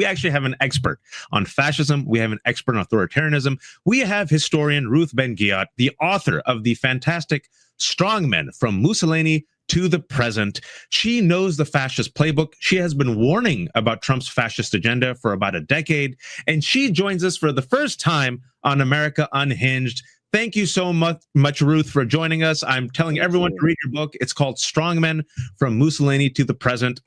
we actually have an expert on fascism. We have an expert on authoritarianism. We have historian Ruth Ben-Ghiat, the author of the fantastic Strongmen from Mussolini to the present. She knows the fascist playbook. She has been warning about Trump's fascist agenda for about a decade, and she joins us for the first time on America Unhinged. Thank you so much, Ruth, for joining us. I'm telling everyone to read your book. It's called Strongmen from Mussolini to the Present.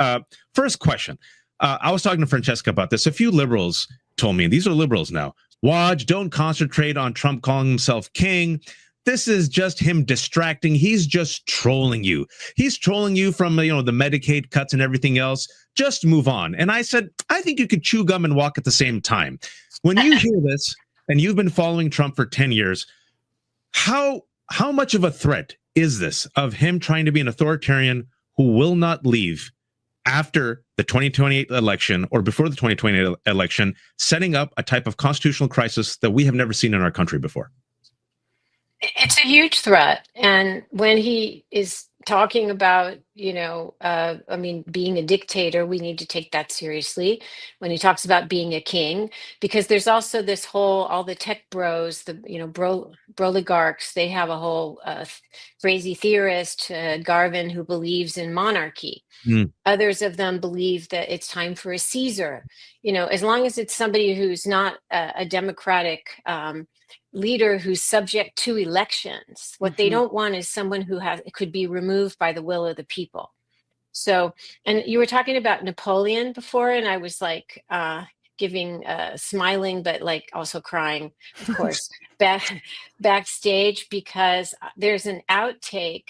First question. I was talking to Francesca about this. A few liberals told me, these are liberals now, Waj, don't concentrate on Trump calling himself king. This is just him distracting. He's just trolling you. He's trolling you from, the Medicaid cuts and everything else. Just move on. And I said, I think you could chew gum and walk at the same time. When you hear this, and you've been following Trump for 10 years, how much of a threat is this of him trying to be an authoritarian who will not leave after the 2028 election or before the 2028 election, setting up a type of constitutional crisis that we have never seen in our country before? It's a huge threat. And when he is talking about, being a dictator, we need to take that seriously. When he talks about being a king, because there's also this all the tech bros, broligarchs, they have a whole crazy theorist, Garvin, who believes in monarchy. Others of them believe that it's time for a Caesar. As long as it's somebody who's not a democratic leader who's subject to elections. What they don't want is someone who could be removed by the will of the people. So, and you were talking about Napoleon before, and I was like smiling, but like also crying, of course, backstage, because there's an outtake.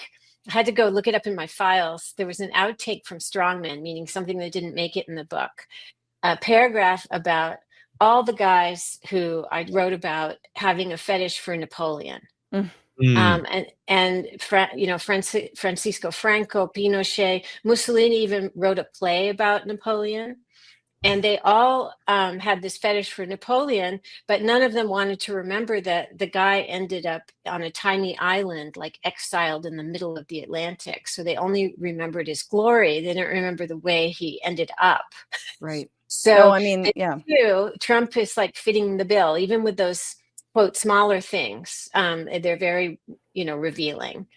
I had to go look it up in my files. There was an outtake from Strongmen, meaning something that didn't make it in the book. A paragraph about all the guys who I wrote about having a fetish for Napoleon. Francisco Franco, Pinochet, Mussolini even wrote a play about Napoleon. And they all had this fetish for Napoleon, but none of them wanted to remember that the guy ended up on a tiny island, like exiled in the middle of the Atlantic. So they only remembered his glory. They didn't remember the way he ended up. Right. So Trump is like fitting the bill, even with those quote smaller things. They're very, revealing.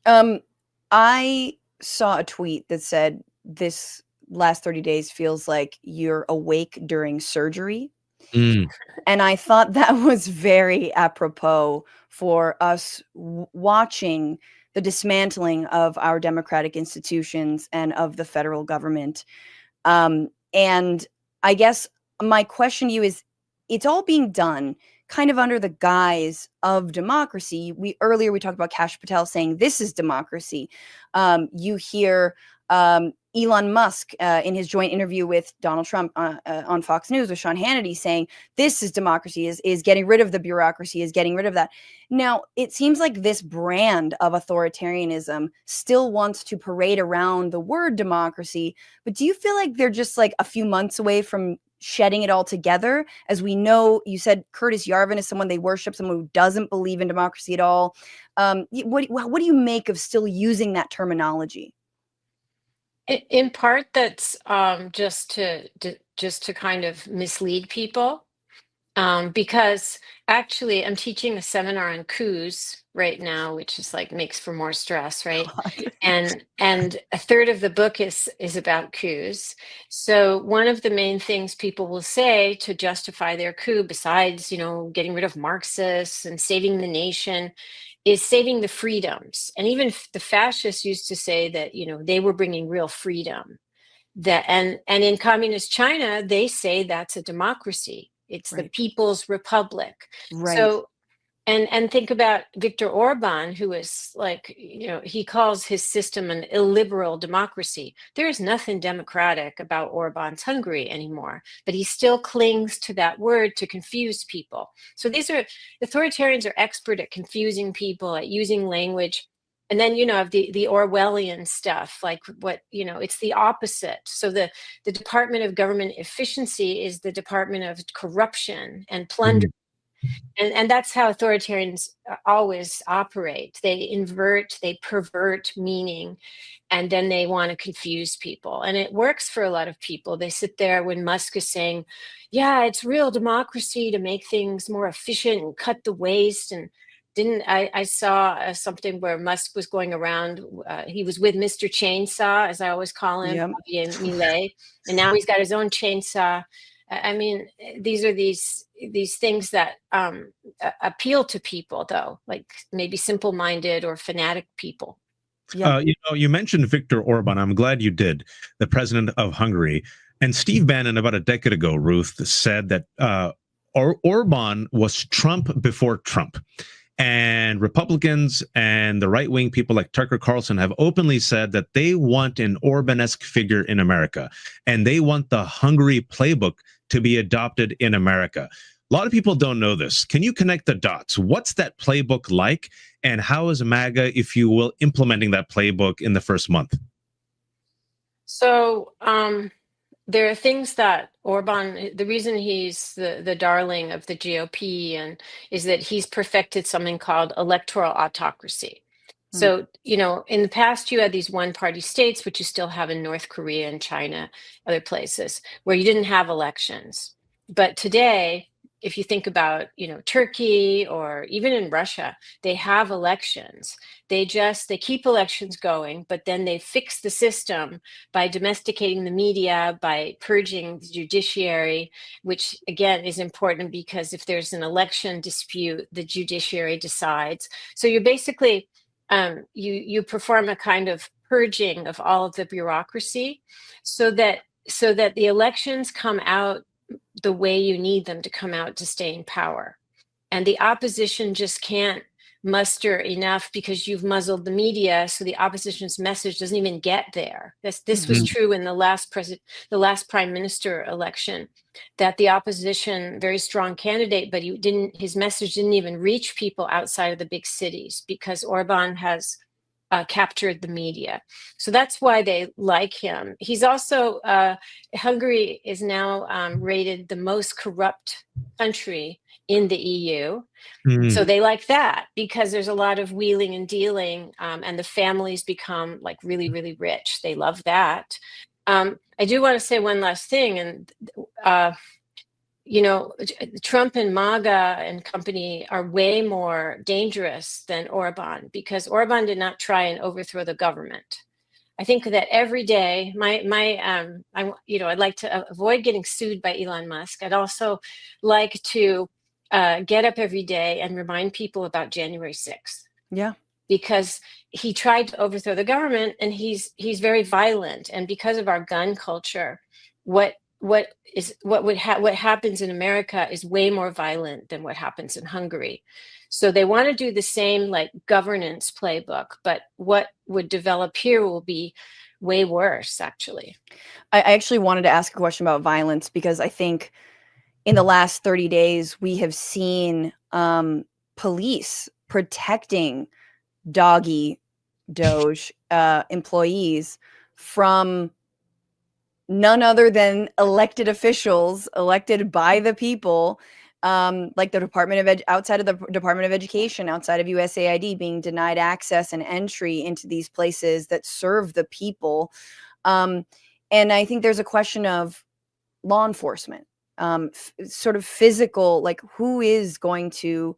I saw a tweet that said this last 30 days feels like you're awake during surgery. And I thought that was very apropos for us watching the dismantling of our democratic institutions and of the federal government. And I guess my question to you is, it's all being done kind of under the guise of democracy. Earlier we talked about Kash Patel saying this is democracy. You hear Elon Musk in his joint interview with Donald Trump on Fox News with Sean Hannity saying this is democracy, is getting rid of the bureaucracy, is getting rid of that. Now, it seems like this brand of authoritarianism still wants to parade around the word democracy, but do you feel like they're just like a few months away from shedding it all together? As we know, you said Curtis Yarvin is someone they worship, someone who doesn't believe in democracy at all. What do you make of still using that terminology? In part, that's just to kind of mislead people, because actually I'm teaching a seminar on coups right now, which is like makes for more stress, right? And a third of the book is about coups. So one of the main things people will say to justify their coup, besides getting rid of Marxists and saving the nation, is saving the freedoms. And even the fascists used to say that they were bringing real freedom. That and in communist China, they say that's a democracy. It's the People's Republic. Right. So and think about Viktor Orban, who is like, he calls his system an illiberal democracy. There is nothing democratic about Orban's Hungary anymore, but he still clings to that word to confuse people. So authoritarians are expert at confusing people, at using language. And then, the Orwellian stuff, like it's the opposite. So the Department of Government Efficiency is the Department of Corruption and Plunder. And that's how authoritarians always operate. They invert, they pervert meaning, and then they want to confuse people. And it works for a lot of people. They sit there when Musk is saying, yeah, it's real democracy to make things more efficient and cut the waste. And I saw something where Musk was going around, he was with Mr. Chainsaw, as I always call him, Yep. Javier Milei, and now he's got his own chainsaw. I mean, these are these things that appeal to people, though, like maybe simple-minded or fanatic people. Yeah. You mentioned Viktor Orban. I'm glad you did, the president of Hungary. And Steve Bannon, about a decade ago, Ruth, said that Orban was Trump before Trump. And Republicans and the right-wing people like Tucker Carlson have openly said that they want an Orban-esque figure in America, and they want the Hungary playbook to be adopted in America. A lot of people don't know this. Can you connect the dots? What's that playbook like, and how is MAGA, if you will, implementing that playbook in the first month? So there are things that Orban, the reason he's the darling of the GOP and is that he's perfected something called electoral autocracy. So, in the past, you had these one-party states, which you still have in North Korea and China, other places, where you didn't have elections. But today, if you think about, Turkey or even in Russia, they have elections. They keep elections going, but then they fix the system by domesticating the media, by purging the judiciary, which again is important because if there's an election dispute, the judiciary decides. So you're basically you perform a kind of purging of all of the bureaucracy so that the elections come out the way you need them to come out to stay in power. And the opposition just can't muster enough because you've muzzled the media, so the opposition's message doesn't even get there. This was true in the last prime minister election, that the opposition, very strong candidate, but his message didn't even reach people outside of the big cities because Orban has captured the media. So that's why they like him. He's also, Hungary is now rated the most corrupt country in the EU. So they like that because there's a lot of wheeling and dealing, and the families become like really, really rich. They love that. I do want to say one last thing, and Trump and MAGA and company are way more dangerous than Orban because Orban did not try and overthrow the government. I think that every day, I'd like to avoid getting sued by Elon Musk. I'd also like to get up every day and remind people about January 6th. Yeah. Because he tried to overthrow the government and he's very violent. And because of our gun culture, what happens in America is way more violent than what happens in Hungary. So they want to do the same like governance playbook, but what would develop here will be way worse, actually. I actually wanted to ask a question about violence because I think in the last 30 days, we have seen police protecting Doge employees from none other than elected officials elected by the people, like the outside of the Department of Education, outside of USAID, being denied access and entry into these places that serve the people. And I think there's a question of law enforcement, sort of physical, like who is going to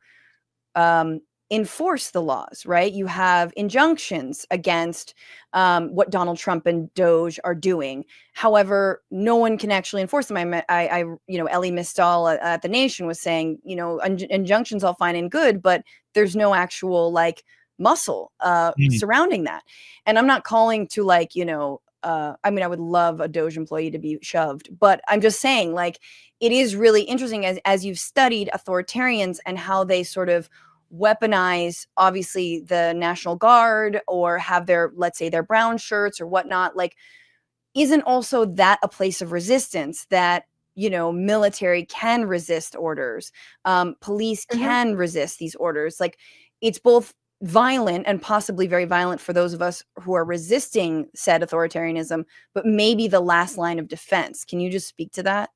enforce the laws, right? You have injunctions against what Donald Trump and Doge are doing. However, no one can actually enforce them. Ellie Mistal at The Nation was saying, injunctions all fine and good, but there's no actual like muscle surrounding that. And I'm not calling to I would love a Doge employee to be shoved, but I'm just saying like, it is really interesting as you've studied authoritarians and how they sort of weaponize obviously the National Guard or have let's say their brown shirts or whatnot. Like, isn't also that a place of resistance that, military can resist orders, police can resist these orders? Like, it's both violent and possibly very violent for those of us who are resisting said authoritarianism, but maybe the last line of defense. Can you just speak to that?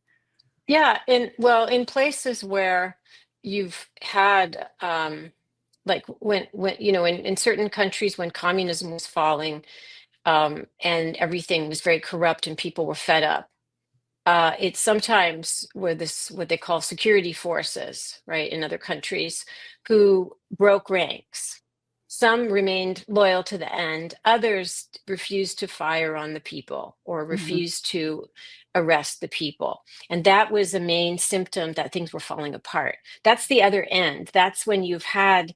Yeah, in places where you've had like when you know, in certain countries when communism was falling, and everything was very corrupt and people were fed up. It's sometimes where this, what they call security forces, right, in other countries, who broke ranks. Some remained loyal to the end. Others refused to fire on the people or refused to arrest the people. And that was a main symptom that things were falling apart. That's the other end. That's when you've had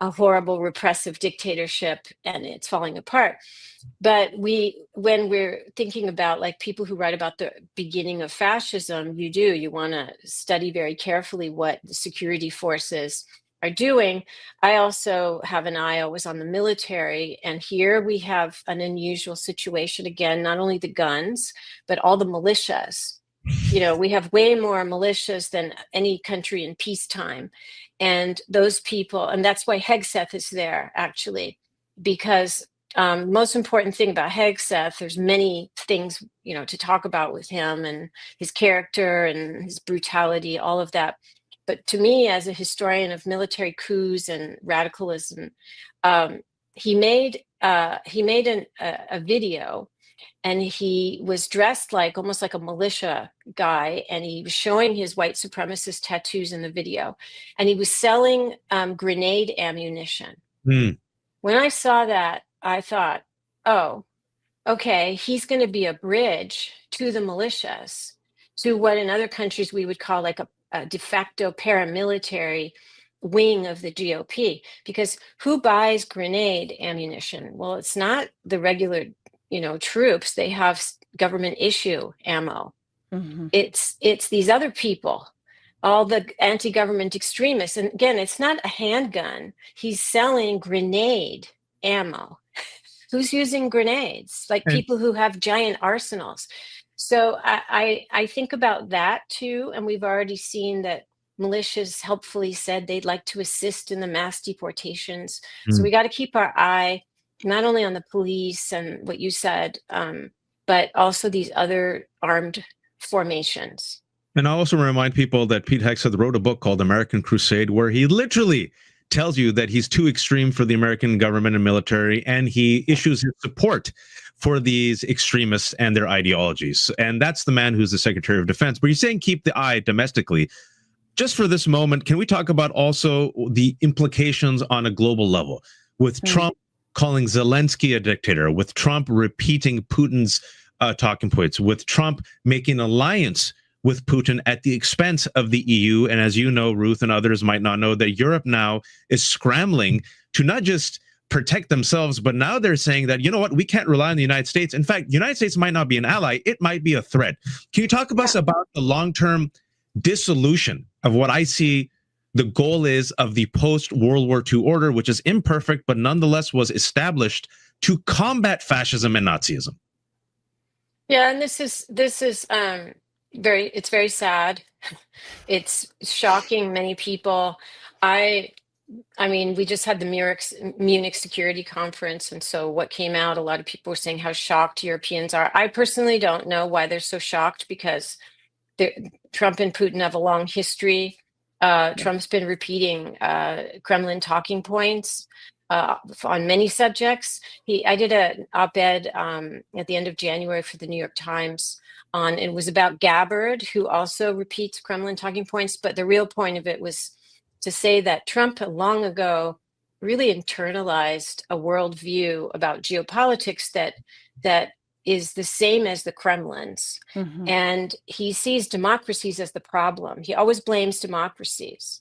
a horrible repressive dictatorship and it's falling apart. But when we're thinking about like people who write about the beginning of fascism, you want to study very carefully what the security forces are doing. I also have an eye always on the military, and here we have an unusual situation again, not only the guns, but all the militias. You know, we have way more militias than any country in peacetime. And those people, and that's why Hegseth is there, actually, because most important thing about Hegseth, there's many things, you know, to talk about with him and his character and his brutality, all of that. But to me, as a historian of military coups and radicalism, he made a video, and he was dressed like almost like a militia guy, and he was showing his white supremacist tattoos in the video, and he was selling grenade ammunition. When I saw that, I thought, oh, okay, he's going to be a bridge to the militias, to what in other countries we would call like a de facto paramilitary wing of the GOP. Because who buys grenade ammunition? Well, it's not the regular, you know, troops. They have government issue ammo. It's these other people, all the anti-government extremists. And again, it's not a handgun. He's selling grenade ammo. Who's using grenades? Like people who have giant arsenals. So I think about that too. And we've already seen that militias helpfully said they'd like to assist in the mass deportations. So we got to keep our eye not only on the police and what you said, but also these other armed formations. And I also remind people that Pete Hegseth wrote a book called American Crusade, where he literally tells you that he's too extreme for the American government and military, and he issues his support for these extremists and their ideologies. And that's the man who's the Secretary of Defense. But you're saying keep the eye domestically. Just for this moment, can we talk about also the implications on a global level, with Trump calling Zelensky a dictator, with Trump repeating Putin's talking points, with Trump making alliance with Putin at the expense of the EU. And as you know, Ruth and others might not know, that Europe now is scrambling to not just protect themselves, but now they're saying that, you know what, we can't rely on the United States. In fact, the United States might not be an ally, it might be a threat. Can you talk about us about the long-term dissolution of what I see the goal is of the post-World War II order, which is imperfect, but nonetheless was established to combat fascism and Nazism? Yeah, and this is it's very sad. It's shocking many people. I mean, we just had the Munich Security Conference, and so what came out, a lot of people were saying how shocked Europeans are. I personally don't know why they're so shocked, because Trump and Putin have a long history. Trump's been repeating Kremlin talking points on many subjects. I did an op-ed at the end of January for the New York Times it was about Gabbard, who also repeats Kremlin talking points. But the real point of it was to say that Trump long ago really internalized a worldview about geopolitics that is the same as the Kremlin's. And he sees democracies as the problem. He always blames democracies.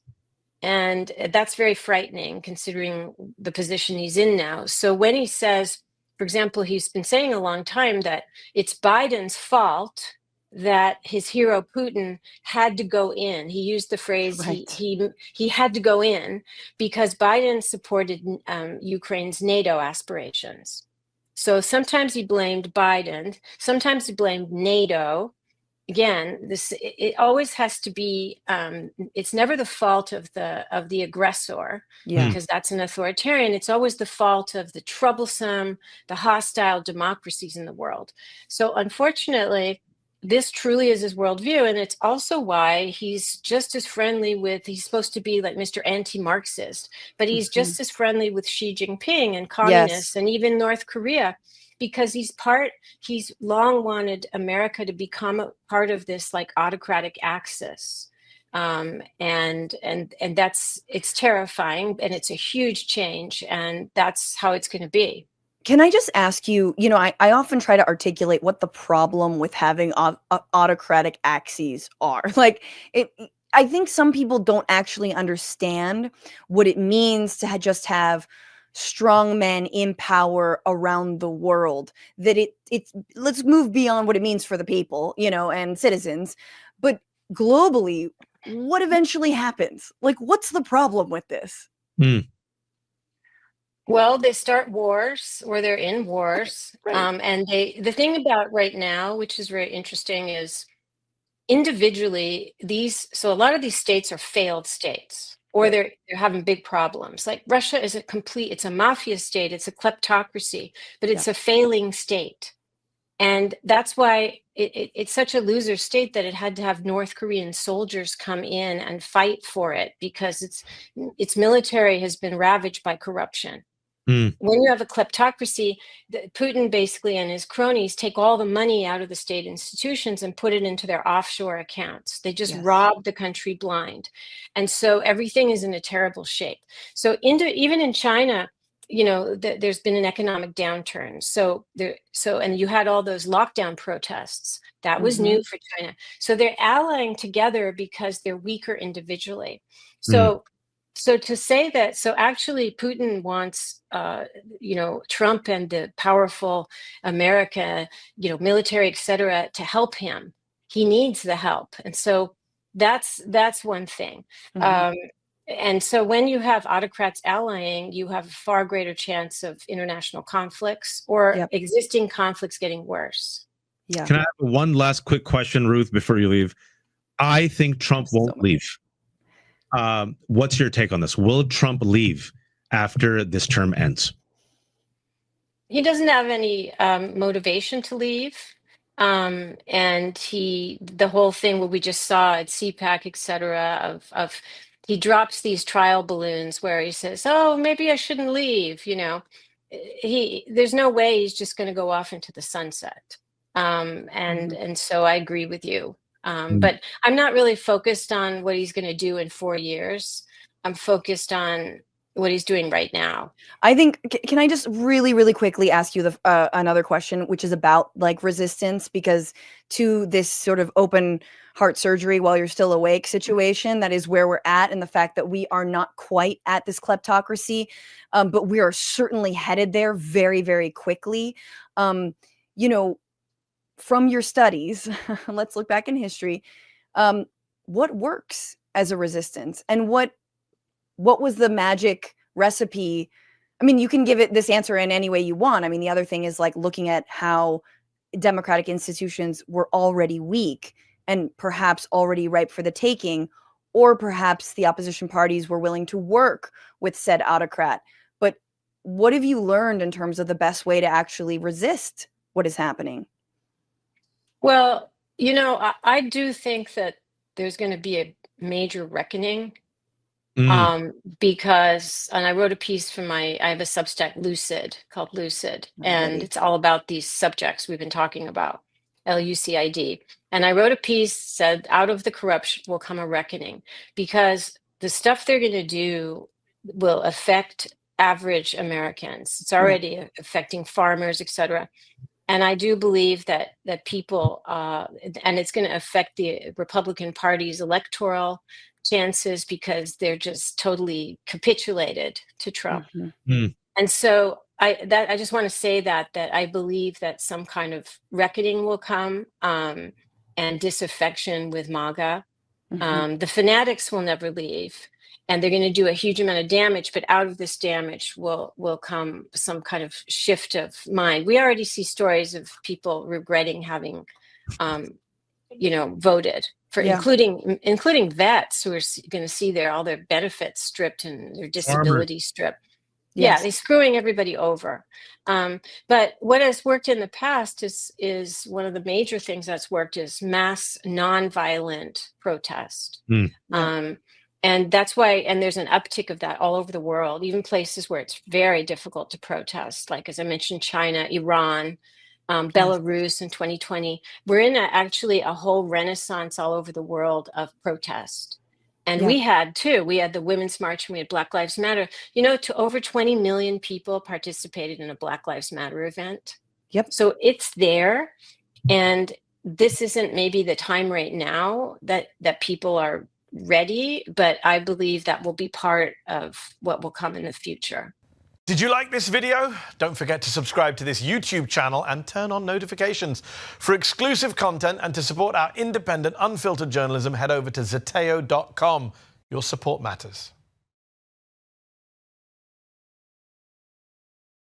And that's very frightening considering the position he's in now. So when he says, for example, he's been saying a long time that it's Biden's fault that his hero Putin had to go in. He used the phrase he had to go in because Biden supported Ukraine's NATO aspirations. So sometimes he blamed Biden, sometimes he blamed NATO. Again, it always has to be. It's never the fault of the aggressor, because that's an authoritarian. It's always the fault of the troublesome, the hostile democracies in the world. So unfortunately, this truly is his worldview. And it's also why he's just as friendly with, he's supposed to be like Mr. Anti-Marxist, but he's just as friendly with Xi Jinping and communists and even North Korea, because he's long wanted America to become a part of this like autocratic axis. And it's terrifying, and it's a huge change, and that's how it's going to be. Can I just ask you, I often try to articulate what the problem with having autocratic axes are. Like, I think some people don't actually understand what it means to just have strong men in power around the world. That let's move beyond what it means for the people, and citizens. But globally, what eventually happens? Like, what's the problem with this? Well, they start wars, or they're in wars. Right. And the thing about right now, which is very interesting, is individually, so a lot of these states are failed states, or they're having big problems. Like Russia is it's a mafia state, it's a kleptocracy, but it's a failing state. And that's why it's such a loser state that it had to have North Korean soldiers come in and fight for it, because its military has been ravaged by corruption. When you have a kleptocracy, Putin basically and his cronies take all the money out of the state institutions and put it into their offshore accounts. They just rob the country blind. And so everything is in a terrible shape. So even in China, there's been an economic downturn. And you had all those lockdown protests. That was new for China. So they're allying together because they're weaker individually. So to say that, so actually Putin wants, Trump and the powerful America, military, et cetera, to help him. He needs the help. And so that's one thing. And so when you have autocrats allying, you have a far greater chance of international conflicts or existing conflicts getting worse. Yeah. Can I have one last quick question, Ruth, before you leave? I think Trump won't leave. What's your take on this? Will Trump leave after this term ends? He doesn't have any motivation to leave. And the whole thing, what we just saw at CPAC, et cetera, of he drops these trial balloons where he says, oh, maybe I shouldn't leave. There's no way he's just going to go off into the sunset. And so I agree with you. But I'm not really focused on what he's going to do in 4 years. I'm focused on what he's doing right now. I think, can I just really, really quickly ask you another question, which is about like resistance, because to this sort of open heart surgery while you're still awake situation, that is where we're at, and the fact that we are not quite at this kleptocracy, but we are certainly headed there very, very quickly. From your studies, let's look back in history. What works as a resistance, and what was the magic recipe? I mean, you can give it this answer in any way you want. I mean, the other thing is like looking at how democratic institutions were already weak and perhaps already ripe for the taking, or perhaps the opposition parties were willing to work with said autocrat. But what have you learned in terms of the best way to actually resist what is happening? Well, I do think that there's going to be a major reckoning. Because, and I wrote a piece I have a Substack called Lucid, and it's all about these subjects we've been talking about, LUCID. And I wrote a piece, said, out of the corruption will come a reckoning, because the stuff they're going to do will affect average Americans. It's already affecting farmers, et cetera. And I do believe that people, and it's going to affect the Republican Party's electoral chances, because they're just totally capitulated to Trump. And so I just want to say that I believe that some kind of reckoning will come, and disaffection with MAGA. The fanatics will never leave, and they're going to do a huge amount of damage, but out of this damage will come some kind of shift of mind. We already see stories of people regretting having voted for, including vets who are going to see all their benefits stripped and their disability stripped. Yeah, Yes. they're screwing everybody over. But what has worked in the past is one of the major things that's worked is mass nonviolent protest. Mm. Yeah. And that's why, and there's an uptick of that all over the world, even places where it's very difficult to protest, like as I mentioned, China, Iran, Yes. Belarus in 2020. We're in actually a whole renaissance all over the world of protest. And Yeah. we had the Women's March and we had Black Lives Matter. To over 20 million people participated in a Black Lives Matter event. Yep. So it's there. And this isn't maybe the time right now that people are ready, but I believe that will be part of what will come in the future. Did you like this video? Don't forget to subscribe to this YouTube channel and turn on notifications. For exclusive content and to support our independent, unfiltered journalism, head over to Zeteo.com. Your support matters.